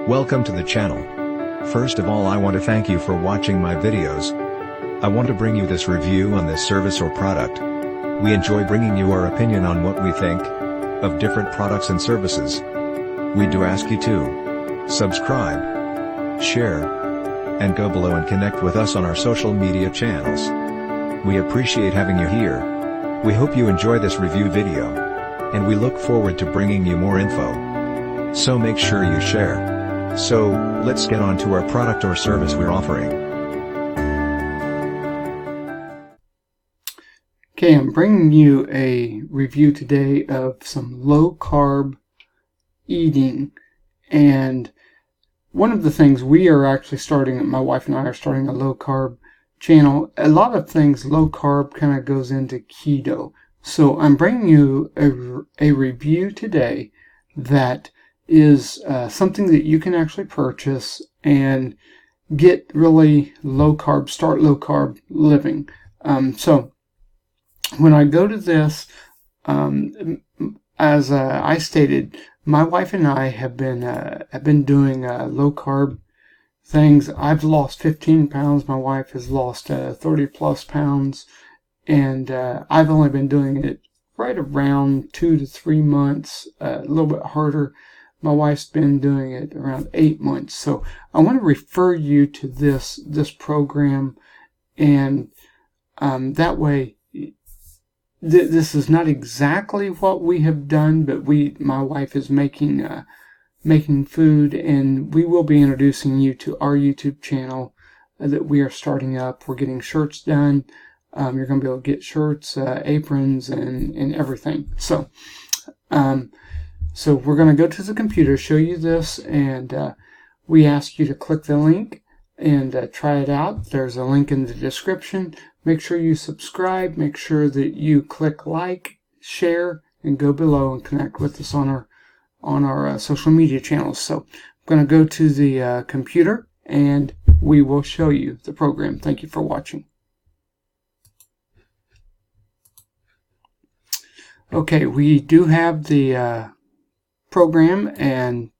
Welcome to the channel. First of all, I want to thank you for watching my videos. I want to bring you this review on this service or product. We enjoy bringing you our opinion on what we think of different products and services. We do ask you to subscribe, share, and go below and connect with us on our social media channels. We appreciate having you here. We hope you enjoy this review video, and we look forward to bringing you more info. So make sure you share. So, let's get on to our product or service we're offering. Okay, I'm bringing you a review today of some low-carb eating. And one of the things we are actually starting, my wife and I are starting a low-carb channel. A lot of things low-carb kind of goes into keto. So I'm bringing you a review today that is something that you can actually purchase and get really low carb, start low carb living. So when I go to this, as I stated, my wife and I have been doing low carb things. I've lost 15 pounds. My wife has lost 30 plus pounds, and I've only been doing it right around 2 to 3 months, a little bit harder. My wife's been doing it around 8 months. So I want to refer you to this program, and that way, this is not exactly what we have done, but my wife is making food, and we will be introducing you to our YouTube channel that we are starting up. We're getting shirts done. You're going to be able to get shirts, aprons, and everything. So we're going to go to the computer, show you this, and we ask you to click the link and try it out. There's a link in the description. Make sure you subscribe. Make sure that you click like, share, and go below and connect with us on our social media channels. So I'm going to go to the computer, and we will show you the program. Thank you for watching. Okay, we do have the program, and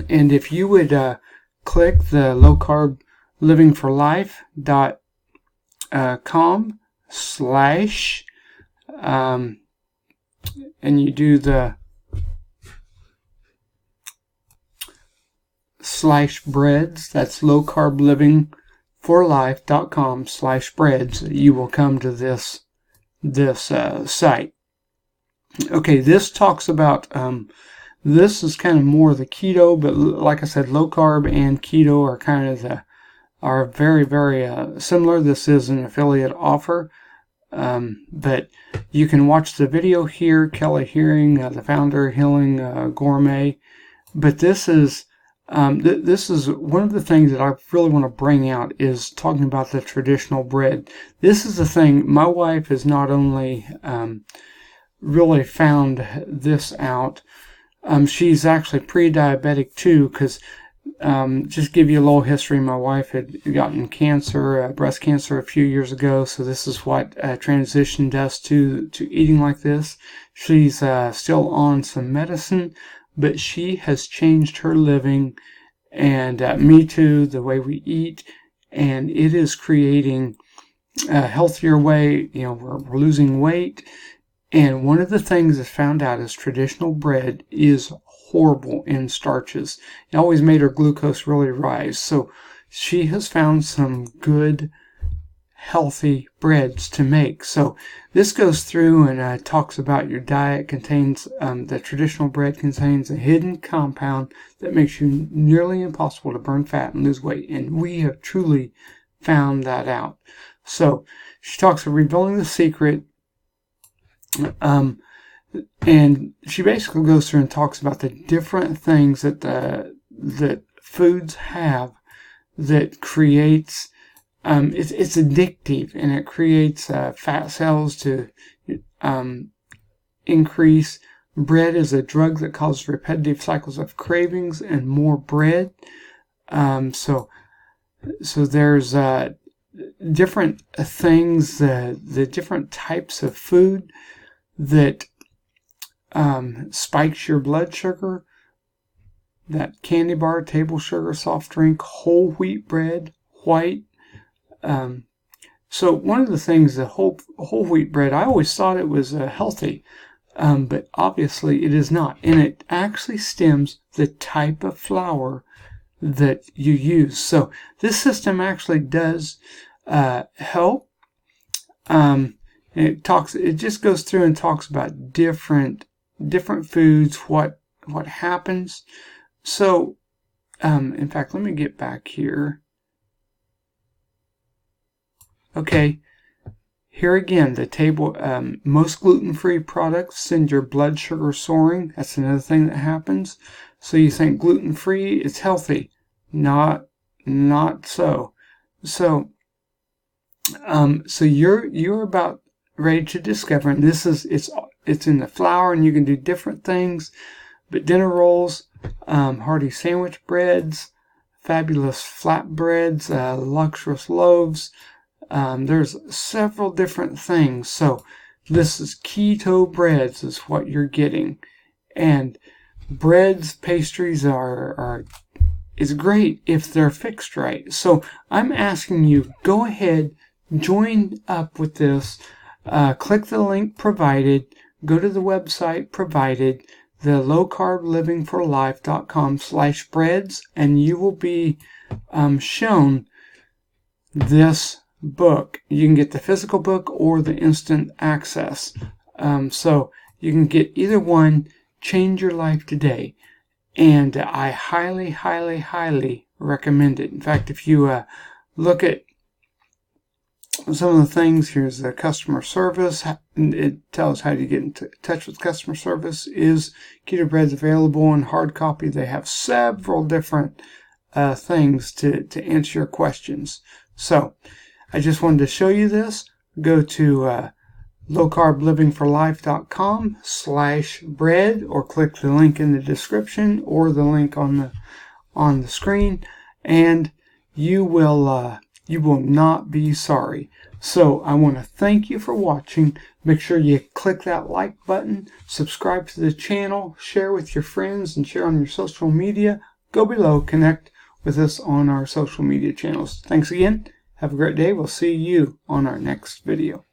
if you would click the lowcarblivingforlife.com and you do the /breads, that's lowcarblivingforlife.com/breads, you will come to this site. Okay, this talks about, this is kind of more the keto, but like I said, low carb and keto are kind of are very, very similar. This is an affiliate offer, but you can watch the video here. Kelly Hearing, the founder, Healing Gourmet. But this is one of the things that I really want to bring out is talking about the traditional bread. This is the thing. My wife is not only really found this out. She's actually pre-diabetic too, because just give you a little history. My wife had gotten cancer, breast cancer, a few years ago. So this is what transitioned us to eating like this. She's still on some medicine, but she has changed her living, and me too, the way we eat, and it is creating a healthier way. You know, we're losing weight. And one of the things that's found out is traditional bread is horrible in starches. It always made her glucose really rise. So she has found some good, healthy breads to make. So this goes through and talks about your diet. Contains the traditional bread contains a hidden compound that makes you nearly impossible to burn fat and lose weight. And we have truly found that out. So she talks about revealing the secret. And she basically goes through and talks about the different things that that foods have that creates it's addictive, and it creates fat cells to increase. Bread is a drug that causes repetitive cycles of cravings and more bread. So there's different things, the different types of food that spikes your blood sugar, that candy bar, table sugar, soft drink, whole wheat bread, white. So one of the things, the whole wheat bread, I always thought it was healthy, but obviously it is not. And it actually stems the type of flour that you use. So this system actually does help. It just goes through and talks about different foods, what happens. So, in fact, let me get back here. Okay, here again, the table, most gluten-free products send your blood sugar soaring. That's another thing that happens. So you think gluten-free is healthy. Not so. So you're about ready to discover, and it's in the flour, and you can do different things. But dinner rolls, hearty sandwich breads, fabulous flatbreads, luxurious loaves. There's several different things. So this is keto breads is what you're getting. And breads, pastries is great if they're fixed right. So I'm asking you, go ahead, join up with this. Click the link provided. Go to the website provided, the lowcarblivingforlife.com/breads, and you will be shown this book. You can get the physical book or the instant access. So you can get either one. Change your life today. And I highly, highly, highly recommend it. In fact, if you look at some of the things, here's the customer service. It tells how to get in touch with customer service. Is Keto Breads available in hard copy? They have several different things to answer your questions. So I just wanted to show you this. Go to lowcarblivingforlife.com/bread, or click the link in the description or the link on the screen, and you will not be sorry. So I want to thank you for watching. Make sure you click that like button, subscribe to the channel, share with your friends, and share on your social media. Go below, connect with us on our social media channels. Thanks again. Have a great day. We'll see you on our next video.